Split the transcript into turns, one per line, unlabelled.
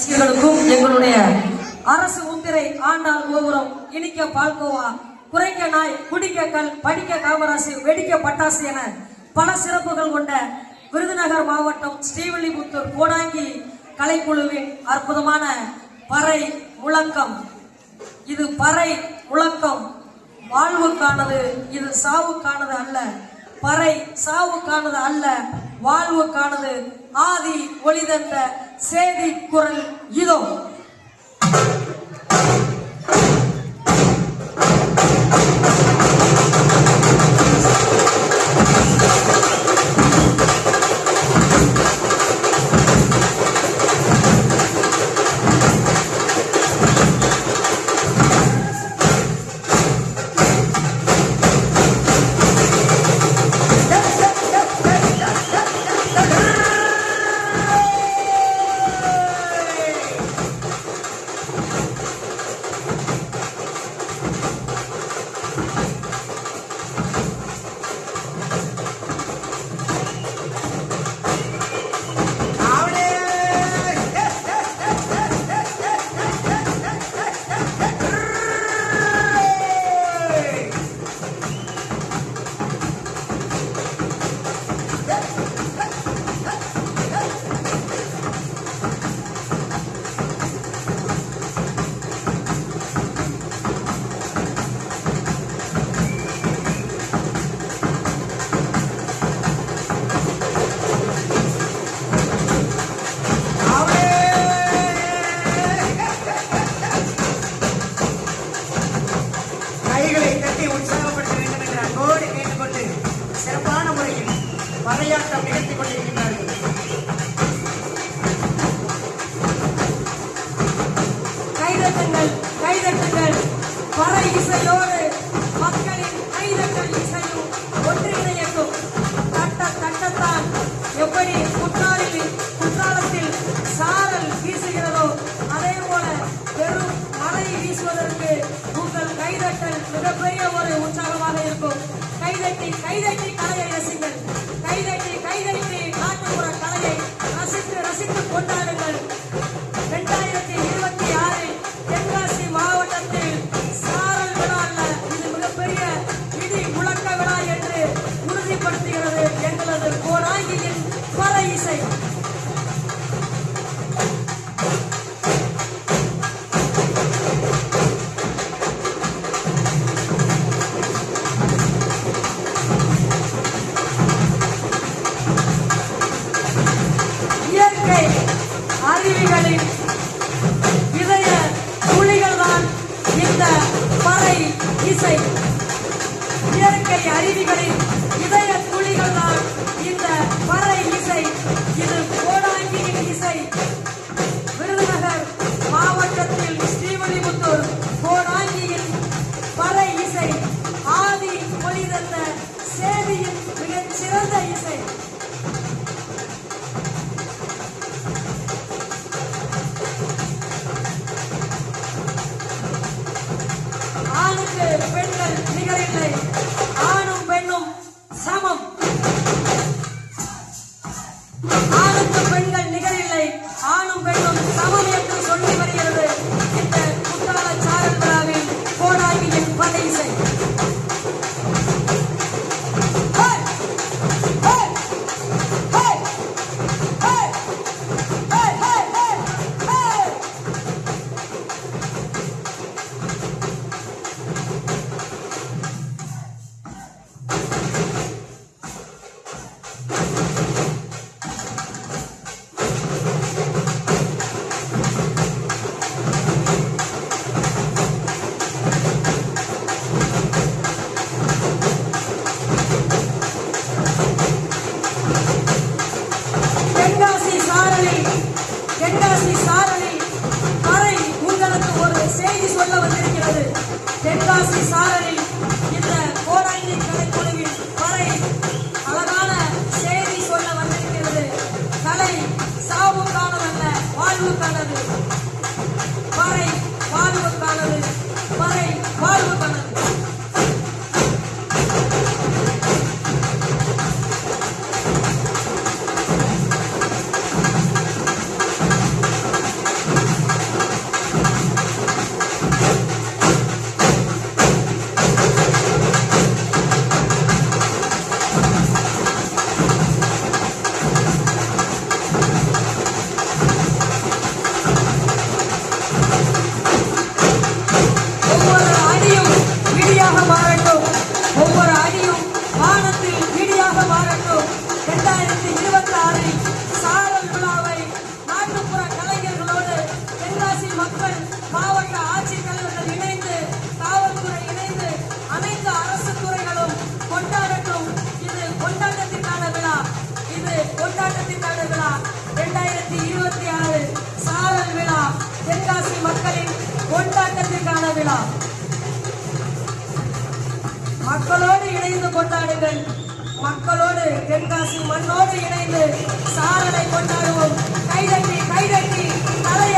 ரசிகர்களுக்கும் எங்களுடைய அரசு முத்திரை ஆண்டாள் கோபுரம் இனிக்க பால்கோவா குறைக்க நாய் குடிக்க கல் படிக்க காமராசு வெடிக்க பட்டாசு என பல சிறப்புகள் கொண்ட விருதுநகர் மாவட்டம் ஸ்ரீவில்லிபுத்தூர் கோடாங்கி கலைக்குழுவின் அற்புதமான பறை முழக்கம். இது பறை முழக்கம் வாழ்வுக்கானது, இது சாவுக்கானது அல்ல. பறை சாவுக்கானது அல்ல, வாழ்வுக்கானது. ஆதி ஒளிதந்த சேதி குரல் இதோ.
பறையாட்டம் நிகழ்த்திக் கொண்டிருக்கிறார்கள்.
கைதட்டுங்கள், கைதட்டுங்கள். பறை இசையோடு மக்களின் கைதட்டல் இசையும் ஒன்றிணையட்டும். தட்ட தட்டத்தான் எப்படி குற்றாலத்தில் சாரல் வீசுகிறதோ அதே போல பெரும் மழை வீசுவதற்கு உங்கள் கைதட்டல் மிகப்பெரிய ஒரு உற்சாகமாக இருக்கும். கைதட்டி கைதட்டி கலையை ரசிங்கள். கைதட்டி கைதட்டி நாட்டுப்புற கலையை ரசித்து ரசித்து கொண்டாடுங்கள். 2026 தென்காசி மாவட்டத்தில் சாரல் விழா அல்ல, இது மிகப்பெரிய இடி முழக்க விழா என்று உறுதிப்படுத்துகிறது எங்களது கோடாங்கியின் பறை இசை. அருவிகளின் இதய துளிகள் தான் இந்த பறை இசை. இயற்கை அருவிகளின் இதய துளிகள் தான் இந்த பறை இசை. இது கோடாங்கியின் இசை. விருதுநகர் மாவட்டத்தில் ஸ்ரீவில்லிபுத்தூர் கோடாங்கியின் பறை இசை ஆதி மொழி தந்த சேதியின் மிகச் சிறந்த இசை. ஆணுக்கு பெண்கள் நிகரில்லை, ஆணும் பெண்ணும் சமம். ஆணுக்கு பெண்கள் நிகரில்லை, ஆணும் பெண்ணும் சமம் என்று சொல்லி வருகிறது இந்த குற்றால சாரல் விழாவில் கோடாங்கியின் பறை இசை. தென்காசி சாரலில் பறை உங்களுக்கு ஒரு செய்தி சொல்ல வந்திருக்கிறது. தென்காசி சாரலில் இந்த கோடாங்கி கலைக்குழுவின் பறை அழகான செய்தி சொல்ல வந்திருக்கிறது. கலை சாவுக்கானதல்ல, வாழ்வுக்கானது. பறை வாழ்வுக்கானது, பறை வாழ்வுக்கானது. மக்கள், மாவட்ட ஆட்சித்தலைவர்கள் இணைந்து, காவல்துறை இணைந்து, அனைத்து அரசு துறைகளும் கொண்டாடட்டும். இது கொண்டாட்டத்திற்கான விழா. இது கொண்டாட்டத்திற்கான விழா. 2026 சாரல் விழா, தென்காசி மக்களின் கொண்டாட்டத்திற்கான விழா. மக்களோடு இணைந்து கொண்டாடுங்கள். மக்களோடு, தென்காசி மண்ணோடு இணைந்து சாரலை கொண்டாடுவோம். கைதட்டி கைதட்டி தலையை